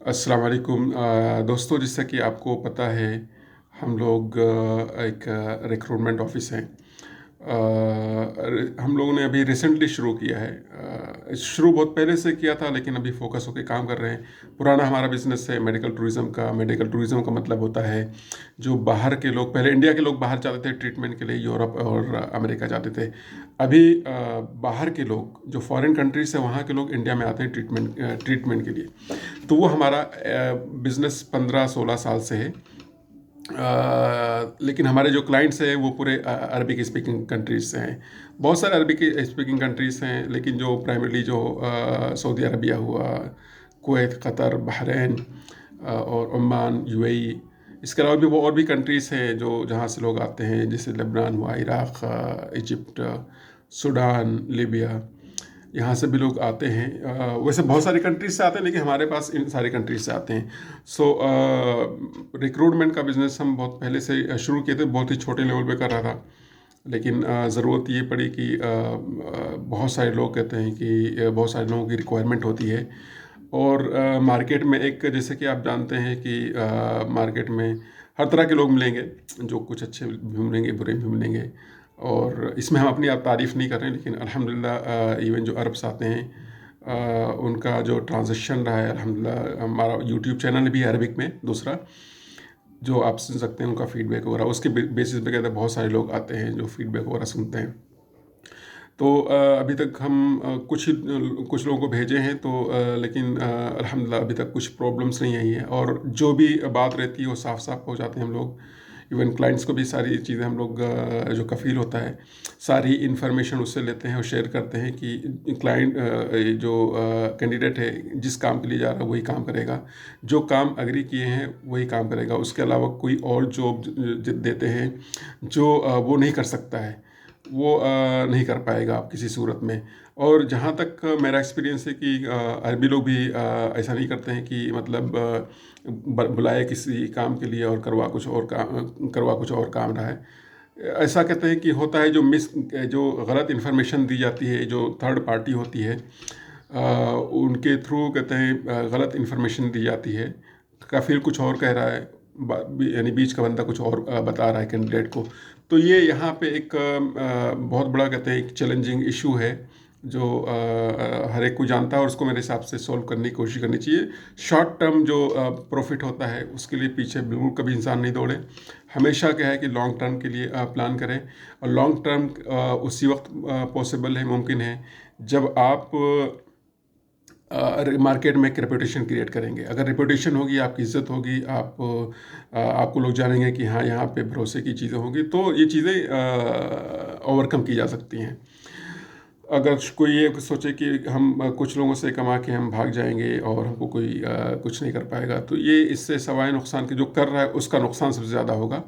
अस्सलाम वालेकुम दोस्तों, जैसा कि आपको पता है हम लोग एक रिक्रूटमेंट ऑफिस है। हम लोगों ने अभी रिसेंटली शुरू किया है। शुरू बहुत पहले से किया था, लेकिन अभी फोकस होकर काम कर रहे हैं। पुराना हमारा बिजनेस है मेडिकल टूरिज़्म का। मेडिकल टूरिज़्म का मतलब होता है जो बाहर के लोग, पहले इंडिया के लोग बाहर जाते थे ट्रीटमेंट के लिए, यूरोप और अमेरिका जाते थे। अभी बाहर के लोग जो फॉरेन कंट्रीज है वहाँ के लोग इंडिया में आते हैं ट्रीटमेंट के लिए। तो वो हमारा बिजनेस 15-16 साल से है। लेकिन हमारे जो क्लाइंट्स हैं वो पूरे अरबिक स्पीकिंग कंट्रीज से हैं। बहुत सारे अरबिक स्पीकिंग कंट्रीज हैं, लेकिन जो प्राइमरली जो सऊदी अरबिया हुआ, कुवैत, कतर, बहरीन और ओमान, यूएई। इसके अलावा भी वो और भी कंट्रीज़ हैं जो जहाँ से लोग आते हैं, जैसे लेबनान हुआ, इराक़, इजिप्ट, सूडान, लीबिया। यहाँ से भी लोग आते हैं। वैसे बहुत सारी कंट्रीज से आते हैं, लेकिन हमारे पास इन सारी कंट्रीज से आते हैं। सो रिक्रूटमेंट का बिज़नेस हम बहुत पहले से शुरू किए थे, बहुत ही छोटे लेवल पे कर रहा था। लेकिन ज़रूरत ये पड़ी कि बहुत सारे लोग कहते हैं कि बहुत सारे लोगों की रिक्वायरमेंट होती है। और मार्केट में एक, जैसे कि आप जानते हैं कि मार्केट में हर तरह के लोग मिलेंगे, जो कुछ अच्छे भी मिलेंगे, बुरे भी मिलेंगे। और इसमें हम अपनी आप तारीफ़ नहीं कर रहे हैं, लेकिन अल्हम्दुलिल्लाह इवन जो अरब से आते हैं उनका जो ट्रांज़ैक्शन रहा है, अल्हम्दुलिल्लाह हमारा यूट्यूब चैनल भी है अरबिक में दूसरा, जो आप सुन सकते हैं उनका फ़ीडबैक वगैरह। उसके बेसिस पे कहते हैं बहुत सारे लोग आते हैं जो फ़ीडबैक वगैरह सुनते हैं। तो अभी तक हम कुछ लोगों को भेजे हैं, तो लेकिन अल्हम्दुलिल्लाह अभी तक कुछ प्रॉब्लम्स नहीं आई हैं। और जो भी बात रहती है वो साफ साफ हो जाते हैं हम लोग। इवन क्लाइंट्स को भी सारी चीज़ें हम लोग जो कफ़ील होता है सारी इन्फॉर्मेशन उससे लेते हैं और शेयर करते हैं कि क्लाइंट जो कैंडिडेट है जिस काम के लिए जा रहा है वही काम करेगा, जो काम एग्री किए हैं वही काम करेगा। उसके अलावा कोई और जॉब देते हैं जो वो नहीं कर सकता है, वो नहीं कर पाएगा आप किसी सूरत में। और जहाँ तक मेरा एक्सपीरियंस है कि अरबी लोग भी ऐसा नहीं करते हैं कि मतलब बुलाए किसी काम के लिए और करवा कुछ और काम रहा है। ऐसा कहते हैं कि होता है जो गलत इन्फॉर्मेशन दी जाती है, जो थर्ड पार्टी होती है उनके थ्रू कहते हैं गलत इन्फॉर्मेशन दी जाती है। कफिल कुछ और कह रहा है, यानी बीच का बंदा कुछ और बता रहा है कैंडिडेट को। तो ये यहाँ पे एक बहुत बड़ा कहते हैं एक चैलेंजिंग इशू है जो हर एक को जानता है, और उसको मेरे हिसाब से सॉल्व करने की कोशिश करनी चाहिए। शॉर्ट टर्म जो प्रॉफिट होता है उसके लिए पीछे बिल्कुल कभी इंसान नहीं दौड़े। हमेशा क्या है कि लॉन्ग टर्म के लिए प्लान करें। और लॉन्ग टर्म उसी वक्त पॉसिबल है, मुमकिन है, जब आप मार्केट में एक रेपुटेशन क्रिएट करेंगे। अगर रेपुटेशन होगी, आपकी इज्जत होगी, आपको लोग जानेंगे कि हाँ यहाँ पे भरोसे की चीज़ें होंगी, तो ये चीज़ें ओवरकम की जा सकती हैं। अगर कोई ये सोचे कि हम कुछ लोगों से कमा के हम भाग जाएंगे और हमको कोई कुछ नहीं कर पाएगा, तो ये इससे सवाए नुकसान के जो कर रहा है उसका नुकसान सबसे ज़्यादा होगा।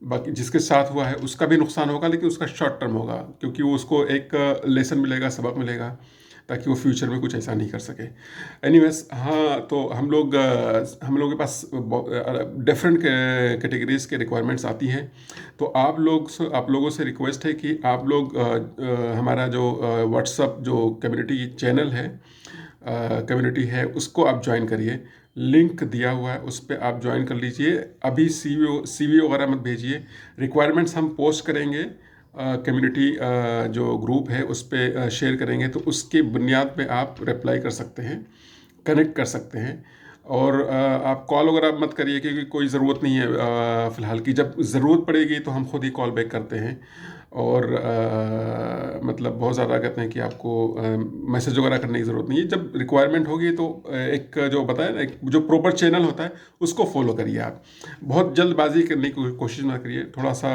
बाकी जिसके साथ हुआ है उसका भी नुकसान होगा, लेकिन उसका शॉर्ट टर्म होगा, क्योंकि वो उसको एक लेसन मिलेगा, सबक मिलेगा, ताकि वो फ्यूचर में कुछ ऐसा नहीं कर सके। एनीवेज, हाँ, तो हम लोग के पास डिफरेंट कैटेगरीज के रिक्वायरमेंट्स आती हैं। तो आप लोगों से रिक्वेस्ट है कि आप लोग हमारा जो व्हाट्सअप जो कम्युनिटी है उसको आप ज्वाइन करिए। लिंक दिया हुआ है, उस पर आप ज्वाइन कर लीजिए। अभी सीवी वगैरह मत भेजिए। रिक्वायरमेंट्स हम पोस्ट करेंगे, कम्युनिटी जो ग्रुप है उस पर शेयर करेंगे, तो उसके बुनियाद पे आप रिप्लाई कर सकते हैं, कनेक्ट कर सकते हैं। और आप कॉल वगैरह मत करिए, क्योंकि कोई ज़रूरत नहीं है फ़िलहाल की। जब ज़रूरत पड़ेगी तो हम खुद ही कॉल बैक करते हैं। और मतलब बहुत ज़्यादा कहते हैं कि आपको मैसेज वगैरह करने की ज़रूरत नहीं है। जब रिक्वायरमेंट होगी तो एक जो बताया ना, एक जो प्रॉपर चैनल होता है उसको फॉलो करिए। आप बहुत जल्दबाजी करने की कोशिश ना करिए, थोड़ा सा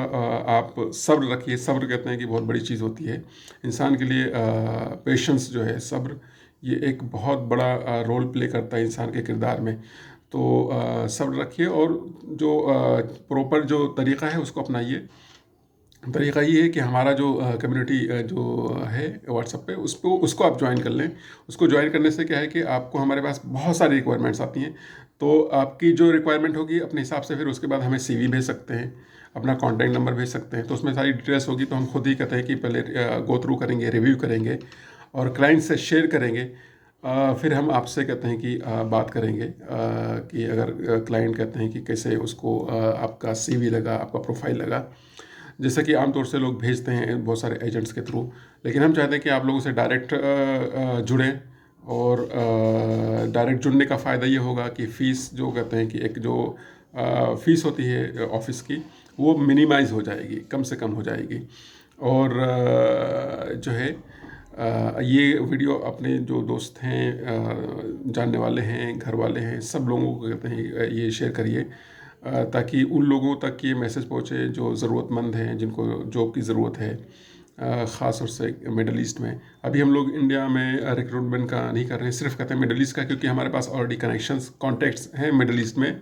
आप सब्र रखिए। सब्र कहते हैं कि बहुत बड़ी चीज़ होती है इंसान के लिए। पेशेंस जो है, सब्र, ये एक बहुत बड़ा रोल प्ले करता है इंसान के किरदार में। तो सब्र रखिए, और जो प्रॉपर जो तरीक़ा है उसको अपनाइए। तरीक़ा ये है कि हमारा जो कम्युनिटी जो है व्हाट्सएप पे, उसको आप ज्वाइन कर लें। उसको ज्वाइन करने से क्या है कि आपको हमारे पास बहुत सारी रिक्वायरमेंट्स आती हैं। तो आपकी जो रिक्वायरमेंट होगी अपने हिसाब से फिर उसके बाद हमें सीवी भेज सकते हैं, अपना कॉन्टैक्ट नंबर भेज सकते हैं। तो उसमें सारी डिटेल्स होगी, तो हम खुद ही कहते हैं कि पहले गो थ्रू करेंगे, रिव्यू करेंगे और क्लाइंट से शेयर करेंगे। फिर हम आपसे कहते हैं कि बात करेंगे कि अगर क्लाइंट कहते हैं कि कैसे उसको आपका सीवी लगा, आपका प्रोफाइल लगा। जैसा कि आमतौर से लोग भेजते हैं बहुत सारे एजेंट्स के थ्रू, लेकिन हम चाहते हैं कि आप लोगों से डायरेक्ट जुड़ें। और डायरेक्ट जुड़ने का फ़ायदा ये होगा कि फ़ीस जो कहते हैं कि एक जो फ़ीस होती है ऑफ़िस की, वो मिनिमाइज़ हो जाएगी, कम से कम हो जाएगी। और जो है ये वीडियो अपने जो दोस्त हैं, जानने वाले हैं, घर वाले हैं, सब लोगों को कहते हैं ये शेयर करिए, ताकि उन लोगों तक ये मैसेज पहुँचे जो ज़रूरतमंद हैं, जिनको जॉब की ज़रूरत है। ख़ास तौर से मिडल ईस्ट में अभी हम लोग इंडिया में रिक्रूटमेंट का नहीं कर रहे हैं, सिर्फ कहते हैं मिडल ईस्ट का, क्योंकि हमारे पास ऑलरेडी कनेक्शंस कॉन्टैक्ट्स हैं मिडल ईस्ट में।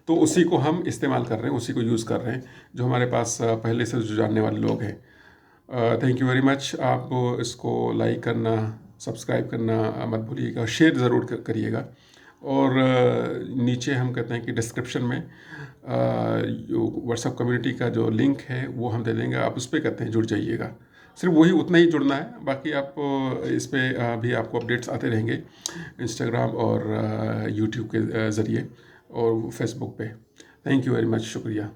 तो उसी को हम इस्तेमाल कर रहे हैं, उसी को यूज़ कर रहे हैं, जो हमारे पास पहले से जो जानने वाले लोग हैं। Thank you very much. आप इसको लाइक करना, सब्सक्राइब करना मत भूलिएगा, शेयर ज़रूर करिएगा। और नीचे हम कहते हैं कि डिस्क्रिप्शन में व्हाट्सएप कम्युनिटी का जो लिंक है वो हम दे देंगे, आप उस पर कहते हैं जुड़ जाइएगा। सिर्फ वही उतना ही जुड़ना है, बाकी आप इस पर भी आपको अपडेट्स आते रहेंगे इंस्टाग्राम और यूट्यूब के ज़रिए और फेसबुक पे। थैंक यू वेरी मच, शुक्रिया।